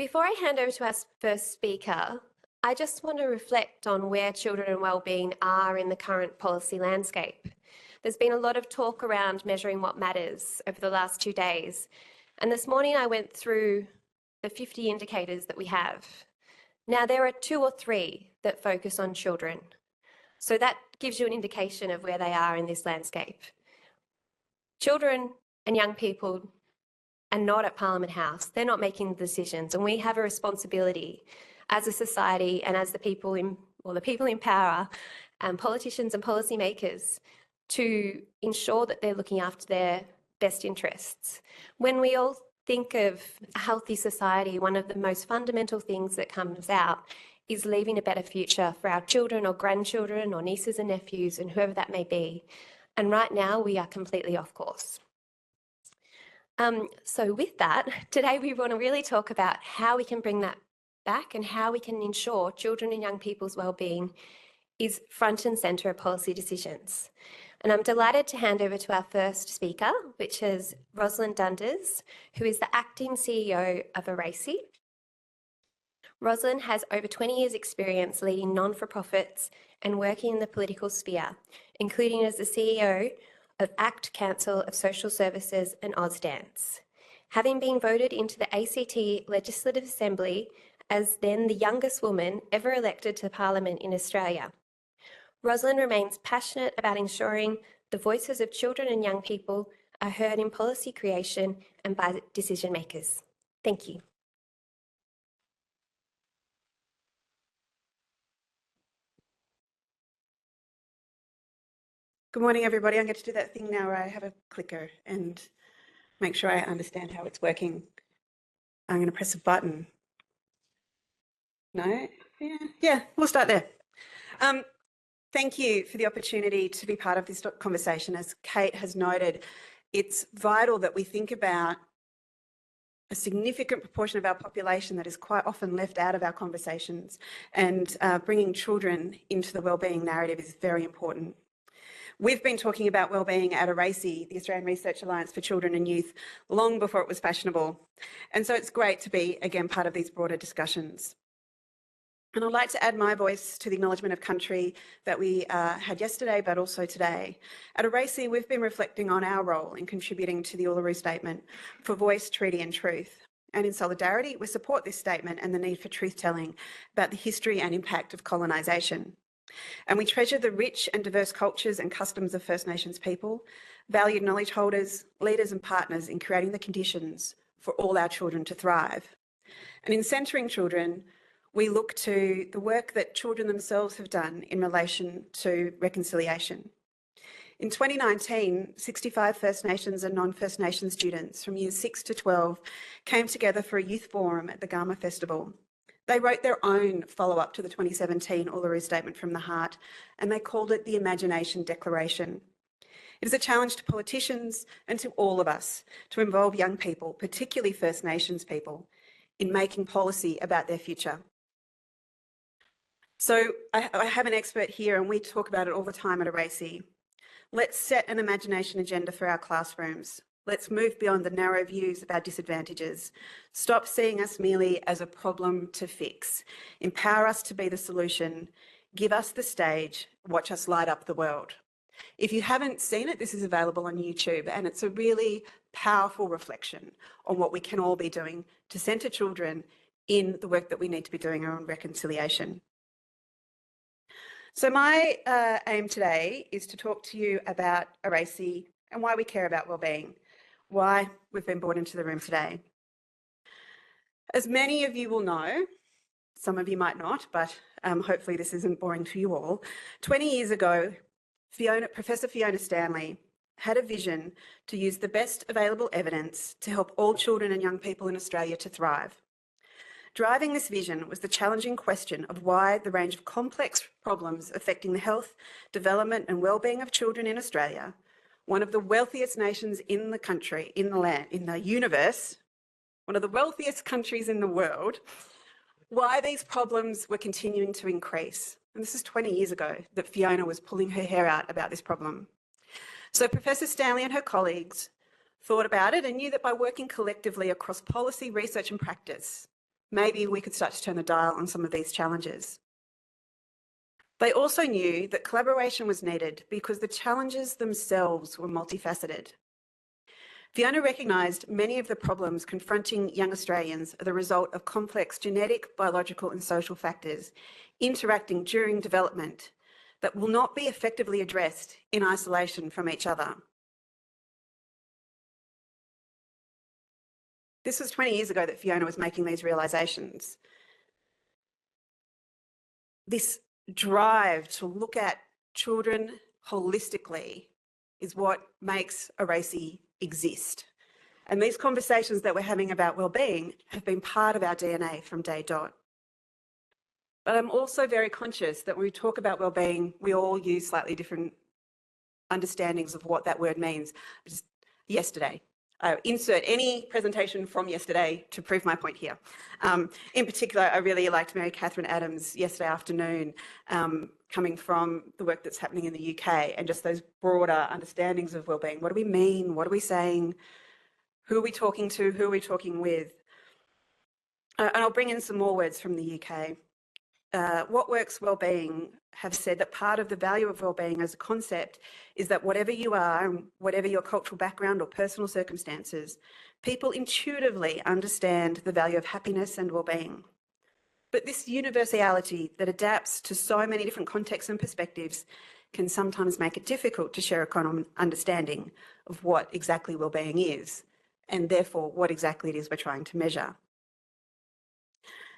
Before I hand over to our first speaker, I just want to reflect on where children and wellbeing are in the current policy landscape. There's been a lot of talk around measuring what matters over the last 2 days, and this morning I went through the 50 indicators that we have. Now there are 2 or 3 that focus on children, so that gives you an indication of where they are in this landscape. Children and young people are not at Parliament House. They're not making the decisions, and we have a responsibility as a society and as the people in power, politicians and policymakers, to ensure that they're looking after their best interests. When we all think of a healthy society, one of the most fundamental things that comes out is leaving a better future for our children or grandchildren or nieces and nephews and whoever that may be. And right now we are completely off course. So with that, today we want to really talk about how we can bring that back and how we can ensure children and young people's wellbeing is front and centre of policy decisions. And I'm delighted to hand over to our first speaker, which is Roslyn Dundas, who is the acting CEO of ARACY. Roslyn has over 20 years' experience leading non-for-profits and working in the political sphere, including as the CEO of ACT Council of Social Services and AusDance. Having been voted into the ACT Legislative Assembly as then the youngest woman ever elected to Parliament in Australia, Roslyn remains passionate about ensuring the voices of children and young people are heard in policy creation and by decision makers. Thank you. Good morning, everybody. I'm going to do that thing now where I have a clicker and make sure I understand how it's working. I'm going to press a button. No? Yeah, we'll start there. Thank you for the opportunity to be part of this conversation. As Kate has noted, it's vital that we think about a significant proportion of our population that is quite often left out of our conversations, and bringing children into the wellbeing narrative is very important. We've been talking about wellbeing at ARACY, the Australian Research Alliance for Children and Youth, long before it was fashionable. And so it's great to be, again, part of these broader discussions. And I'd like to add my voice to the acknowledgement of country that we had yesterday, but also today. At ARACY, we've been reflecting on our role in contributing to the Uluru Statement for voice, treaty and truth. And in solidarity, we support this statement and the need for truth-telling about the history and impact of colonisation. And we treasure the rich and diverse cultures and customs of First Nations people, valued knowledge holders, leaders and partners in creating the conditions for all our children to thrive. And in centring children, we look to the work that children themselves have done in relation to reconciliation. In 2019, 65 First Nations and non-First Nations students from years 6 to 12 came together for a youth forum at the Gama Festival. They wrote their own follow-up to the 2017 Uluru Statement from the Heart, and they called it the Imagination Declaration. It is a challenge to politicians and to all of us to involve young people, particularly First Nations people, in making policy about their future. So I have an expert here, and we talk about it all the time at ARACY. Let's set an imagination agenda for our classrooms. Let's move beyond the narrow views of our disadvantages. Stop seeing us merely as a problem to fix. Empower us to be the solution. Give us the stage. Watch us light up the world. If you haven't seen it, this is available on YouTube, and it's a really powerful reflection on what we can all be doing to centre children in the work that we need to be doing around reconciliation. So my aim today is to talk to you about ARACY and why we care about wellbeing, why we've been brought into the room today. As many of you will know, some of you might not, but hopefully this isn't boring for you all, 20 years ago, Professor Fiona Stanley had a vision to use the best available evidence to help all children and young people in Australia to thrive. Driving this vision was the challenging question of why the range of complex problems affecting the health, development and wellbeing of children in Australia, one of the wealthiest nations in the country, in the universe, one of the wealthiest countries in the world, why these problems were continuing to increase. And this is 20 years ago that Fiona was pulling her hair out about this problem. So Professor Stanley and her colleagues thought about it and knew that by working collectively across policy, research and practice, maybe we could start to turn the dial on some of these challenges. They also knew that collaboration was needed because the challenges themselves were multifaceted. Fiona recognised many of the problems confronting young Australians are the result of complex genetic, biological and social factors interacting during development that will not be effectively addressed in isolation from each other. This was 20 years ago that Fiona was making these realisations. This drive to look at children holistically is what makes ARACY exist. And these conversations that we're having about wellbeing have been part of our DNA from day dot. But I'm also very conscious that when we talk about wellbeing, we all use slightly different understandings of what that word means. Just yesterday, insert any presentation from yesterday to prove my point here. In particular, I really liked Mary Catherine Adams yesterday afternoon, coming from the work that's happening in the UK and just those broader understandings of wellbeing. What do we mean? What are we saying? Who are we talking to? Who are we talking with? And I'll bring in some more words from the UK. What Works Wellbeing have said that part of the value of wellbeing as a concept is that whatever you are and whatever your cultural background or personal circumstances, people intuitively understand the value of happiness and wellbeing. But this universality that adapts to so many different contexts and perspectives can sometimes make it difficult to share a common understanding of what exactly wellbeing is, and therefore what exactly it is we're trying to measure.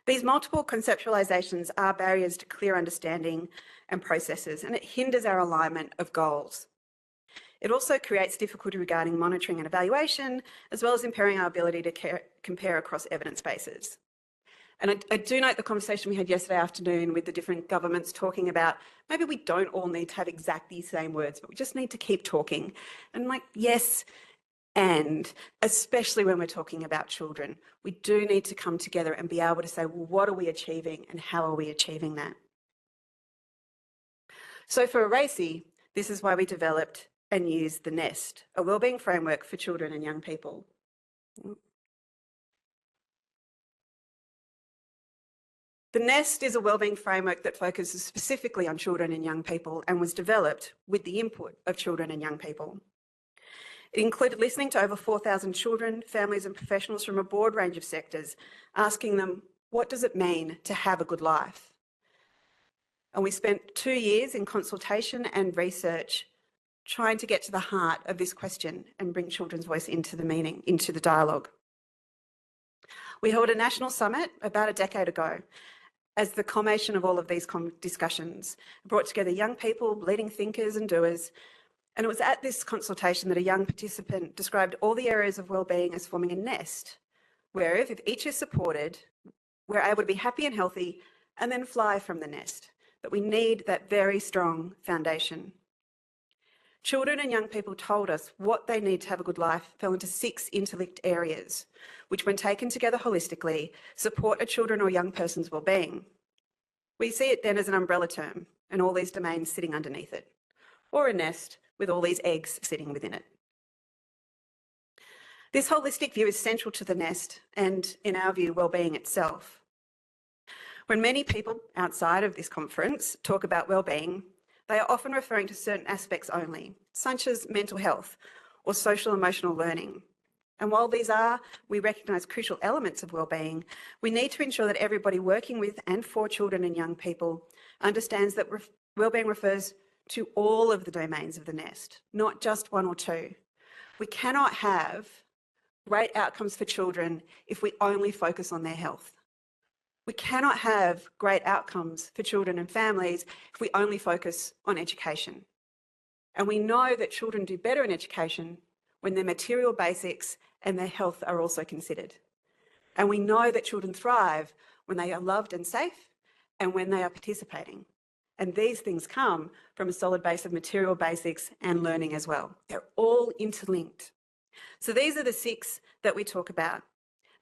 These multiple conceptualisations are barriers to clear understanding and processes, and it hinders our alignment of goals. It also creates difficulty regarding monitoring and evaluation, as well as impairing our ability to compare across evidence bases. And I do note the conversation we had yesterday afternoon with the different governments talking about maybe we don't all need to have exactly the same words, but we just need to keep talking. And like, yes, and especially when we're talking about children, we do need to come together and be able to say, well, what are we achieving and how are we achieving that? So for ARACY, this is why we developed and used the NEST, a wellbeing framework for children and young people. The NEST is a wellbeing framework that focuses specifically on children and young people and was developed with the input of children and young people. It included listening to over 4,000 children, families and professionals from a broad range of sectors, asking them, what does it mean to have a good life? And we spent 2 years in consultation and research trying to get to the heart of this question and bring children's voice into the meaning, into the dialogue. We held a national summit about a decade ago as the culmination of all of these discussions. It brought together young people, leading thinkers and doers. And it was at this consultation that a young participant described all the areas of wellbeing as forming a nest, where if each is supported, we're able to be happy and healthy and then fly from the nest. But we need that very strong foundation. Children and young people told us what they need to have a good life fell into 6 interlinked areas, which when taken together holistically, support a children or young person's wellbeing. We see it then as an umbrella term and all these domains sitting underneath it, or a nest with all these eggs sitting within it. This holistic view is central to the nest and, in our view, wellbeing itself. When many people outside of this conference talk about wellbeing, they are often referring to certain aspects only, such as mental health or social emotional learning. And while these are, we recognise, crucial elements of wellbeing, we need to ensure that everybody working with and for children and young people understands that wellbeing refers to all of the domains of the nest, not just 1 or 2. We cannot have great outcomes for children if we only focus on their health. We cannot have great outcomes for children and families if we only focus on education. And we know that children do better in education when their material basics and their health are also considered. And we know that children thrive when they are loved and safe and when they are participating. And these things come from a solid base of material basics and learning as well. They're all interlinked. So these are the 6 that we talk about: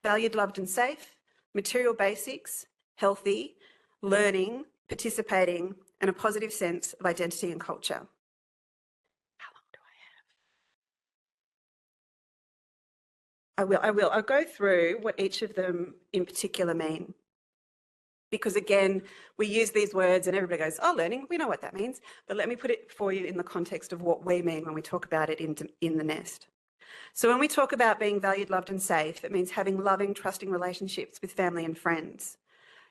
valued, loved and safe, material basics, healthy, learning, participating, and a positive sense of identity and culture. How long do I'll go through what each of them in particular mean. Because again, we use these words and everybody goes, oh, learning, we know what that means. But let me put it for you in the context of what we mean when we talk about it in the nest. So when we talk about being valued, loved and safe, it means having loving, trusting relationships with family and friends.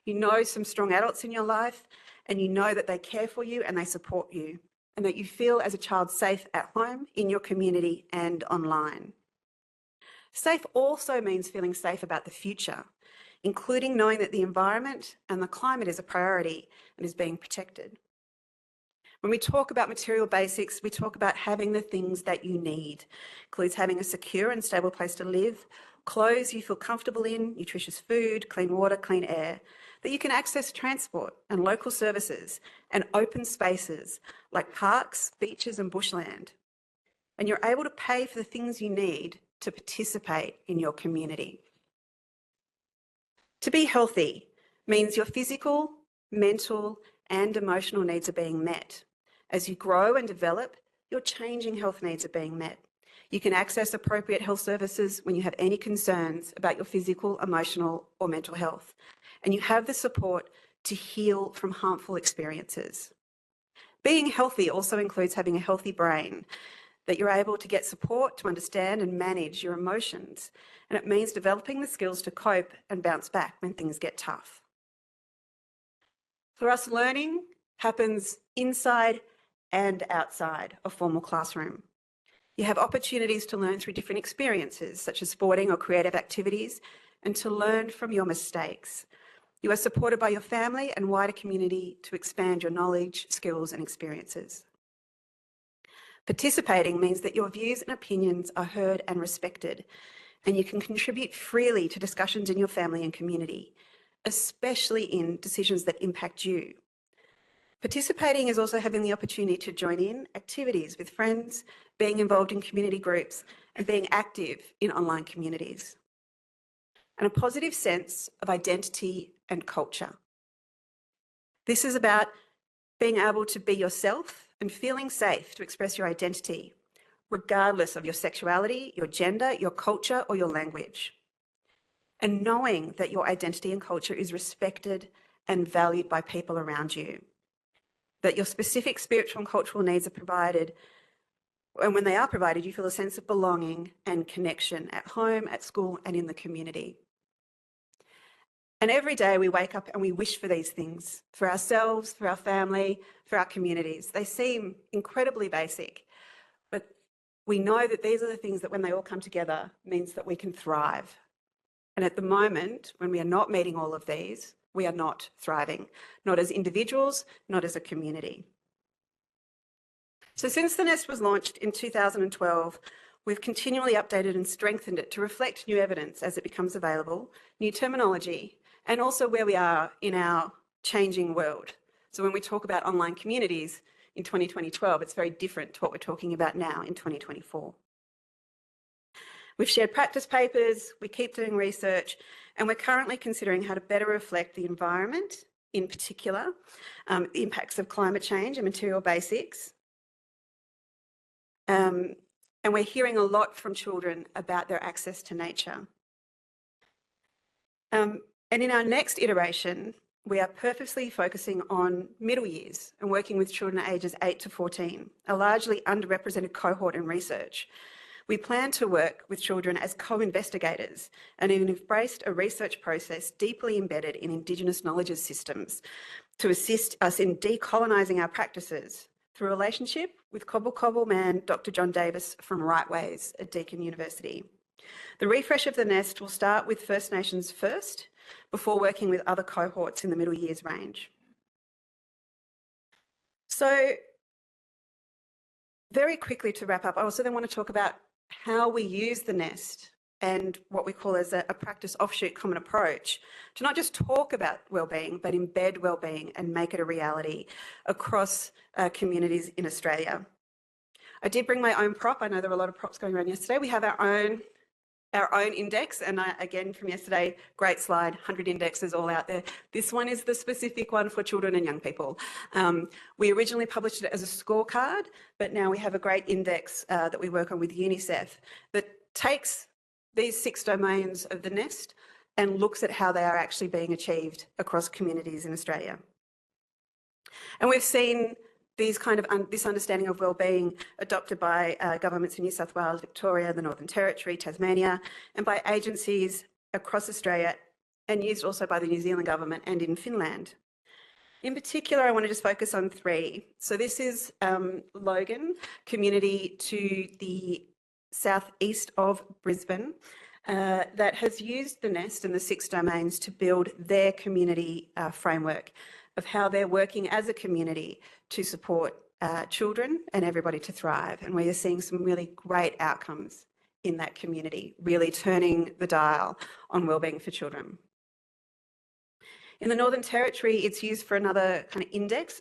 You know some strong adults in your life and you know that they care for you and they support you and that you feel as a child safe at home, in your community and online. Safe also means feeling safe about the future, including knowing that the environment and the climate is a priority and is being protected. When we talk about material basics, we talk about having the things that you need. Includes having a secure and stable place to live, clothes you feel comfortable in, nutritious food, clean water, clean air, that you can access transport and local services and open spaces like parks, beaches and bushland. And you're able to pay for the things you need to participate in your community. To be healthy means your physical, mental and emotional needs are being met. As you grow and develop, your changing health needs are being met. You can access appropriate health services when you have any concerns about your physical, emotional or mental health. And you have the support to heal from harmful experiences. Being healthy also includes having a healthy brain, that you're able to get support to understand and manage your emotions. And it means developing the skills to cope and bounce back when things get tough. For us, learning happens inside and outside a formal classroom. You have opportunities to learn through different experiences, such as sporting or creative activities, and to learn from your mistakes. You are supported by your family and wider community to expand your knowledge, skills and experiences. Participating means that your views and opinions are heard and respected, and you can contribute freely to discussions in your family and community, especially in decisions that impact you. Participating is also having the opportunity to join in activities with friends, being involved in community groups, and being active in online communities. And a positive sense of identity and culture. This is about being able to be yourself and feeling safe to express your identity, regardless of your sexuality, your gender, your culture, or your language. And knowing that your identity and culture is respected and valued by people around you. That your specific spiritual and cultural needs are provided, and when they are provided, you feel a sense of belonging and connection at home, at school, and in the community. And every day we wake up and we wish for these things, for ourselves, for our family, for our communities. They seem incredibly basic, but we know that these are the things that when they all come together means that we can thrive. And at the moment, when we are not meeting all of these, we are not thriving, not as individuals, not as a community. So since the Nest was launched in 2012, we've continually updated and strengthened it to reflect new evidence as it becomes available, new terminology, and also where we are in our changing world. So when we talk about online communities in 2012, it's very different to what we're talking about now in 2024. We've shared practice papers, we keep doing research, and we're currently considering how to better reflect the environment, in particular, the impacts of climate change and material basics. And we're hearing a lot from children about their access to nature. And in our next iteration, we are purposely focusing on middle years and working with children ages 8 to 14, a largely underrepresented cohort in research. We plan to work with children as co-investigators and have embraced a research process deeply embedded in Indigenous knowledge systems to assist us in decolonising our practices through a relationship with Cobble Cobble man Dr. John Davis from Right Ways at Deakin University. The refresh of the Nest will start with First Nations first, before working with other cohorts in the middle years range. So very quickly to wrap up, I also then want to talk about how we use the Nest and what we call as a practice offshoot common approach to not just talk about wellbeing, but embed wellbeing and make it a reality across communities in Australia. I did bring my own prop. I know there were a lot of props going around yesterday. We have our own index, and again from yesterday, great slide, 100 indexes all out there. This one is the specific one for children and young people. We originally published it as a scorecard, but now we have a great index that we work on with UNICEF that takes these 6 domains of the nest and looks at how they are actually being achieved across communities in Australia. And we've seen these this understanding of wellbeing adopted by governments in New South Wales, Victoria, the Northern Territory, Tasmania, and by agencies across Australia, and used also by the New Zealand government and in Finland. In particular, I want to just focus on 3. So this is Logan community to the southeast of Brisbane that has used the nest and the 6 domains to build their community framework of how they're working as a community to support children and everybody to thrive. And we are seeing some really great outcomes in that community, really turning the dial on wellbeing for children. In the Northern Territory, it's used for another kind of index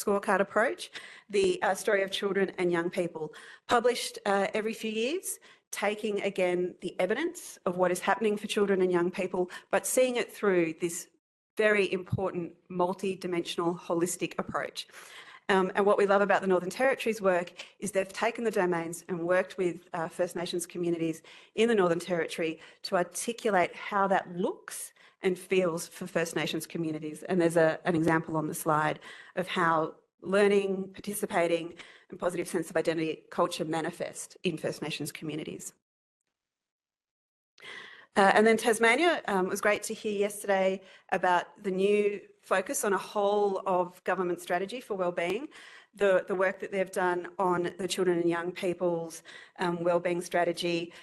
scorecard approach, the story of children and young people, published every few years, taking again the evidence of what is happening for children and young people, but seeing it through this very important multi-dimensional holistic approach. And what we love about the Northern Territory's work is they've taken the domains and worked with First Nations communities in the Northern Territory to articulate how that looks and feels for First Nations communities. And there's an example on the slide of how learning, participating, and positive sense of identity culture manifest in First Nations communities. And then Tasmania, it was great to hear yesterday about the new focus on a whole of government strategy for wellbeing, the work that they've done on the children and young people's wellbeing strategy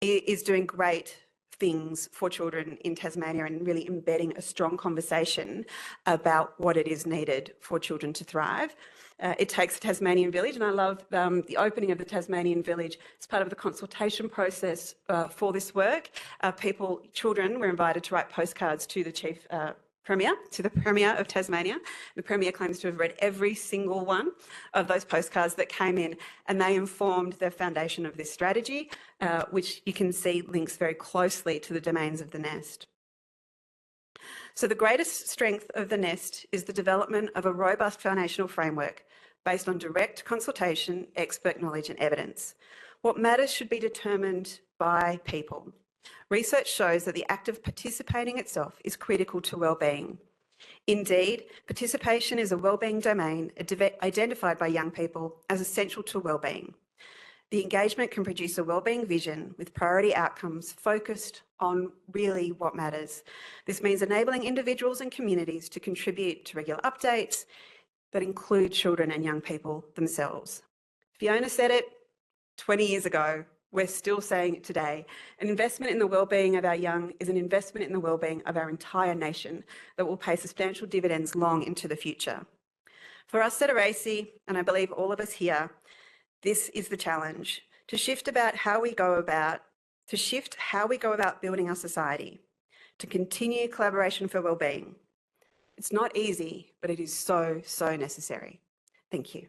is doing great things for children in Tasmania and really embedding a strong conversation about what it is needed for children to thrive. It takes a Tasmanian village, and I love the opening of the Tasmanian village as part of the consultation process for this work. Children were invited to write postcards to the Chief Premier, to the Premier of Tasmania. The Premier claims to have read every single one of those postcards that came in, and they informed the foundation of this strategy, which you can see links very closely to the domains of the nest. So the greatest strength of the nest is the development of a robust foundational framework based on direct consultation, expert knowledge and evidence. What matters should be determined by people. Research shows that the act of participating itself is critical to wellbeing. Indeed, participation is a wellbeing domain identified by young people as essential to wellbeing. The engagement can produce a wellbeing vision with priority outcomes focused on really what matters. This means enabling individuals and communities to contribute to regular updates that include children and young people themselves. Fiona said it 20 years ago. We're still saying it today. An investment in the wellbeing of our young is an investment in the wellbeing of our entire nation that will pay substantial dividends long into the future. For us at ARACY, and I believe all of us here, this is the challenge, to shift how we go about building our society, to continue collaboration for wellbeing. It's not easy, but it is so, so necessary. Thank you.